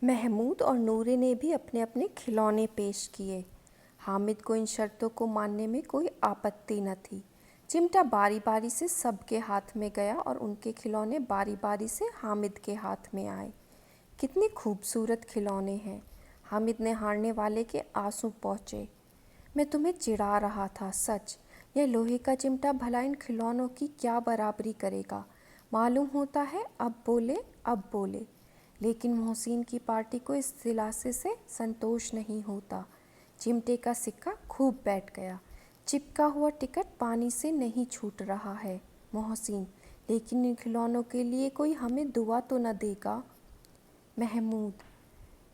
महमूद और नूरे ने भी अपने अपने खिलौने पेश किए। हामिद को इन शर्तों को मानने में कोई आपत्ति न थी। चिमटा बारी बारी से सबके हाथ में गया और उनके खिलौने बारी बारी से हामिद के हाथ में आए। कितने खूबसूरत खिलौने हैं। हामिद ने हारने वाले के आंसू पहुँचे। मैं तुम्हें चिढ़ा रहा था, सच। यह लोहे का चिमटा भला इन खिलौनों की क्या बराबरी करेगा। मालूम होता है, अब बोले। लेकिन मोहसिन की पार्टी को इस दिलासे से संतोष नहीं होता। चिमटे का सिक्का खूब बैठ गया। चिपका हुआ टिकट पानी से नहीं छूट रहा है। मोहसिन, लेकिन इन खिलौनों के लिए कोई हमें दुआ तो न देगा। महमूद,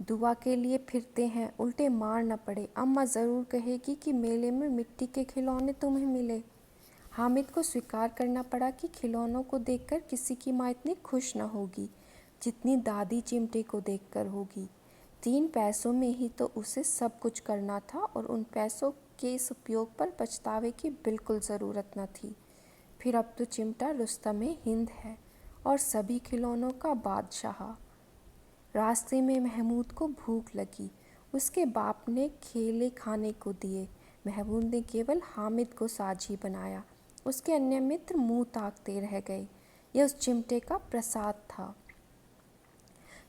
दुआ के लिए फिरते हैं, उल्टे मार न पड़े। अम्मा ज़रूर कहेगी कि मेले में मिट्टी के खिलौने तुम्हें मिले। हामिद को स्वीकार करना पड़ा कि खिलौनों को देखकर किसी की माँ इतनी खुश न होगी जितनी दादी चिमटे को देखकर होगी। 3 पैसों में ही तो उसे सब कुछ करना था और उन पैसों के इस उपयोग पर पछतावे की बिल्कुल ज़रूरत न थी। फिर अब तो चिमटा रुस्तमे हिंद है और सभी खिलौनों का बादशाह। रास्ते में महमूद को भूख लगी। उसके बाप ने केले खाने को दिए। महमूद ने केवल हामिद को साझी बनाया। उसके अन्य मित्र मुंह ताकते रह गए। यह उस चिमटे का प्रसाद था।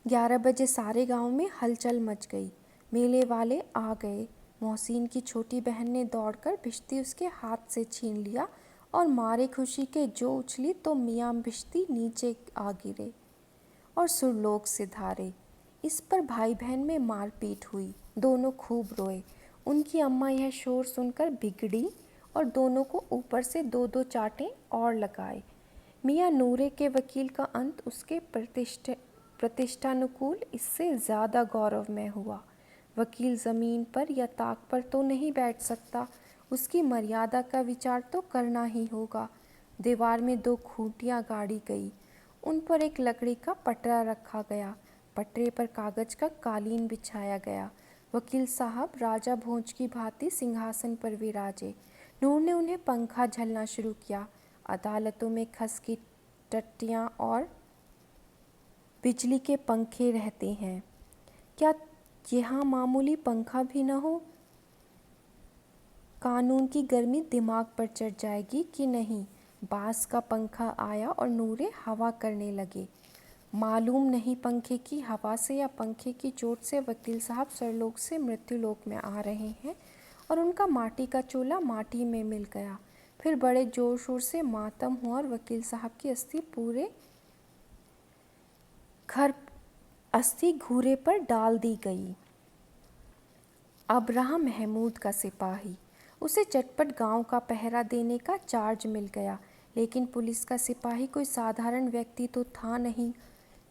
11 बजे सारे गांव में हलचल मच गई। मेले वाले आ गए। मोहसिन की छोटी बहन ने दौड़कर भिश्ती उसके हाथ से छीन लिया और मारे खुशी के जो उछली तो मियाँ भिश्ती नीचे आ गिरे और सुरलोक से धारे। इस पर भाई बहन में मारपीट हुई। दोनों खूब रोए। उनकी अम्मा यह शोर सुनकर बिगड़ी और दोनों को ऊपर से 2-2 चांटे और लगाए। मियाँ नूरे के वकील का अंत उसके प्रतिष्ठानुकूल इससे ज़्यादा गौरवमय हुआ। वकील ज़मीन पर या ताक पर तो नहीं बैठ सकता, उसकी मर्यादा का विचार तो करना ही होगा। दीवार में 2 खूंटियाँ गाड़ी गई। उन पर एक लकड़ी का पटरा रखा गया। पटरे पर कागज का कालीन बिछाया गया। वकील साहब राजा भोज की भांति सिंहासन पर विराजे। नूर ने उन्हें पंखा झलना शुरू किया। अदालतों में खस की टट्टियाँ और बिजली के पंखे रहते हैं, क्या यहाँ मामूली पंखा भी न हो? कानून की गर्मी दिमाग पर चढ़ जाएगी कि नहीं। बांस का पंखा आया और नूरे हवा करने लगे। मालूम नहीं पंखे की हवा से या पंखे की चोट से वकील साहब सरलोक से मृत्युलोक में आ रहे हैं और उनका माटी का चोला माटी में मिल गया। फिर बड़े जोर शोर से मातम हुआ और वकील साहब की अस्थि घूरे पर डाल दी गई। अब रहा महमूद का सिपाही। उसे चटपट गांव का पहरा देने का चार्ज मिल गया। लेकिन पुलिस का सिपाही कोई साधारण व्यक्ति तो था नहीं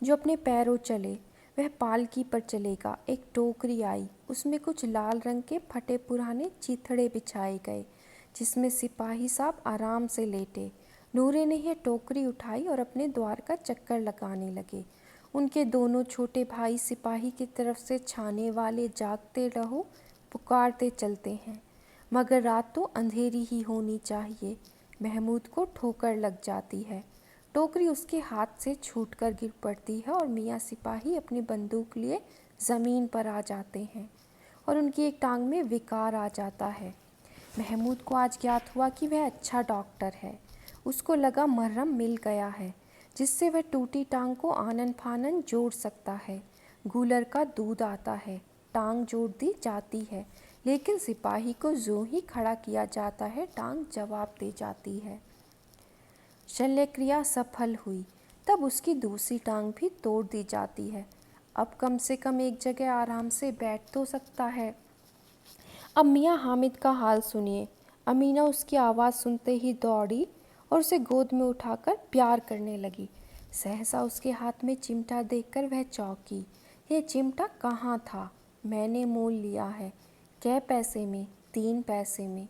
जो अपने पैरों चले। वह पालकी पर चलेगा। एक टोकरी आई, उसमें कुछ लाल रंग के फटे पुराने चीथड़े बिछाए गए जिसमें सिपाही साहब आराम से लेटे। नूरे ने यह टोकरी उठाई और अपने द्वार का चक्कर लगाने लगे। उनके दोनों छोटे भाई सिपाही की तरफ से छाने वाले जागते रहो पुकारते चलते हैं, मगर रात तो अंधेरी ही होनी चाहिए। महमूद को ठोकर लग जाती है। टोकरी उसके हाथ से छूटकर गिर पड़ती है और मियाँ सिपाही अपनी बंदूक लिए ज़मीन पर आ जाते हैं और उनकी एक टांग में विकार आ जाता है। महमूद को आज ज्ञात हुआ कि वह अच्छा डॉक्टर है। उसको लगा मरहम मिल गया है जिससे वह टूटी टांग को आनन फानन जोड़ सकता है। गूलर का दूध आता है, टांग जोड़ दी जाती है, लेकिन सिपाही को जो ही खड़ा किया जाता है टांग जवाब दे जाती है। शल्य क्रिया सफल हुई, तब उसकी दूसरी टांग भी तोड़ दी जाती है। अब कम से कम एक जगह आराम से बैठ तो सकता है। अब मियाँ हामिद का हाल सुनिए। अमीना उसकी आवाज़ सुनते ही दौड़ी और उसे गोद में उठाकर प्यार करने लगी। सहसा उसके हाथ में चिमटा देखकर वह चौंकी। यह चिमटा कहाँ था? मैंने मोल लिया है। कै पैसे में? 3 पैसे में।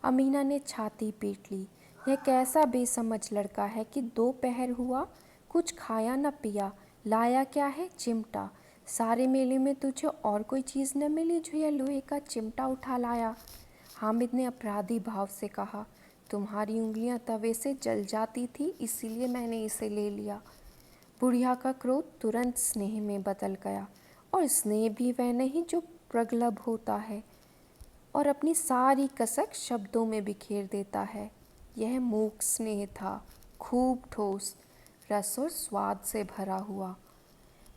अमीना ने छाती पीट ली। यह कैसा बेसमझ लड़का है कि 2 पहर हुआ, कुछ खाया न पिया, लाया क्या है? चिमटा। सारे मेले में तुझे और कोई चीज़ न मिली जो यह लोहे का चिमटा उठा लाया? हामिद ने अपराधी भाव से कहा, तुम्हारी उंगलियां तवे से जल जाती थी, इसीलिए मैंने इसे ले लिया। बुढ़िया का क्रोध तुरंत स्नेह में बदल गया। और स्नेह भी वह नहीं जो प्रगल्भ होता है और अपनी सारी कसक शब्दों में बिखेर देता है। यह मूक स्नेह था, खूब ठोस, रस और स्वाद से भरा हुआ।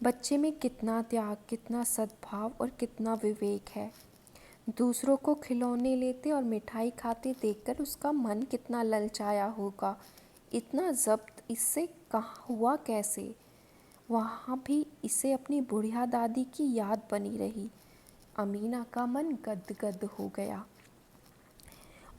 बच्चे में कितना त्याग, कितना सद्भाव और कितना विवेक है। दूसरों को खिलौने लेते और मिठाई खाते देखकर उसका मन कितना ललचाया होगा। इतना जब्त इससे कहाँ हुआ कैसे? वहाँ भी इसे अपनी बुढ़िया दादी की याद बनी रही। अमीना का मन गदगद हो गया।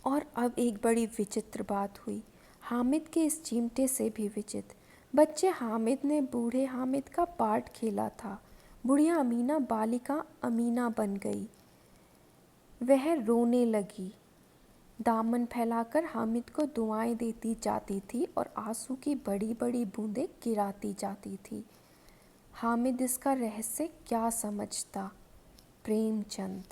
और अब एक बड़ी विचित्र बात हुई, हामिद के इस चिमटे से भी विचित्र। बच्चे हामिद ने बूढ़े हामिद का पार्ट खेला था। बुढ़िया अमीना बालिका अमीना बन गई। वह रोने लगी, दामन फैलाकर हामिद को दुआएं देती जाती थी और आंसू की बड़ी बड़ी बूंदें गिराती जाती थी। हामिद इसका रहस्य क्या समझता? प्रेमचंद।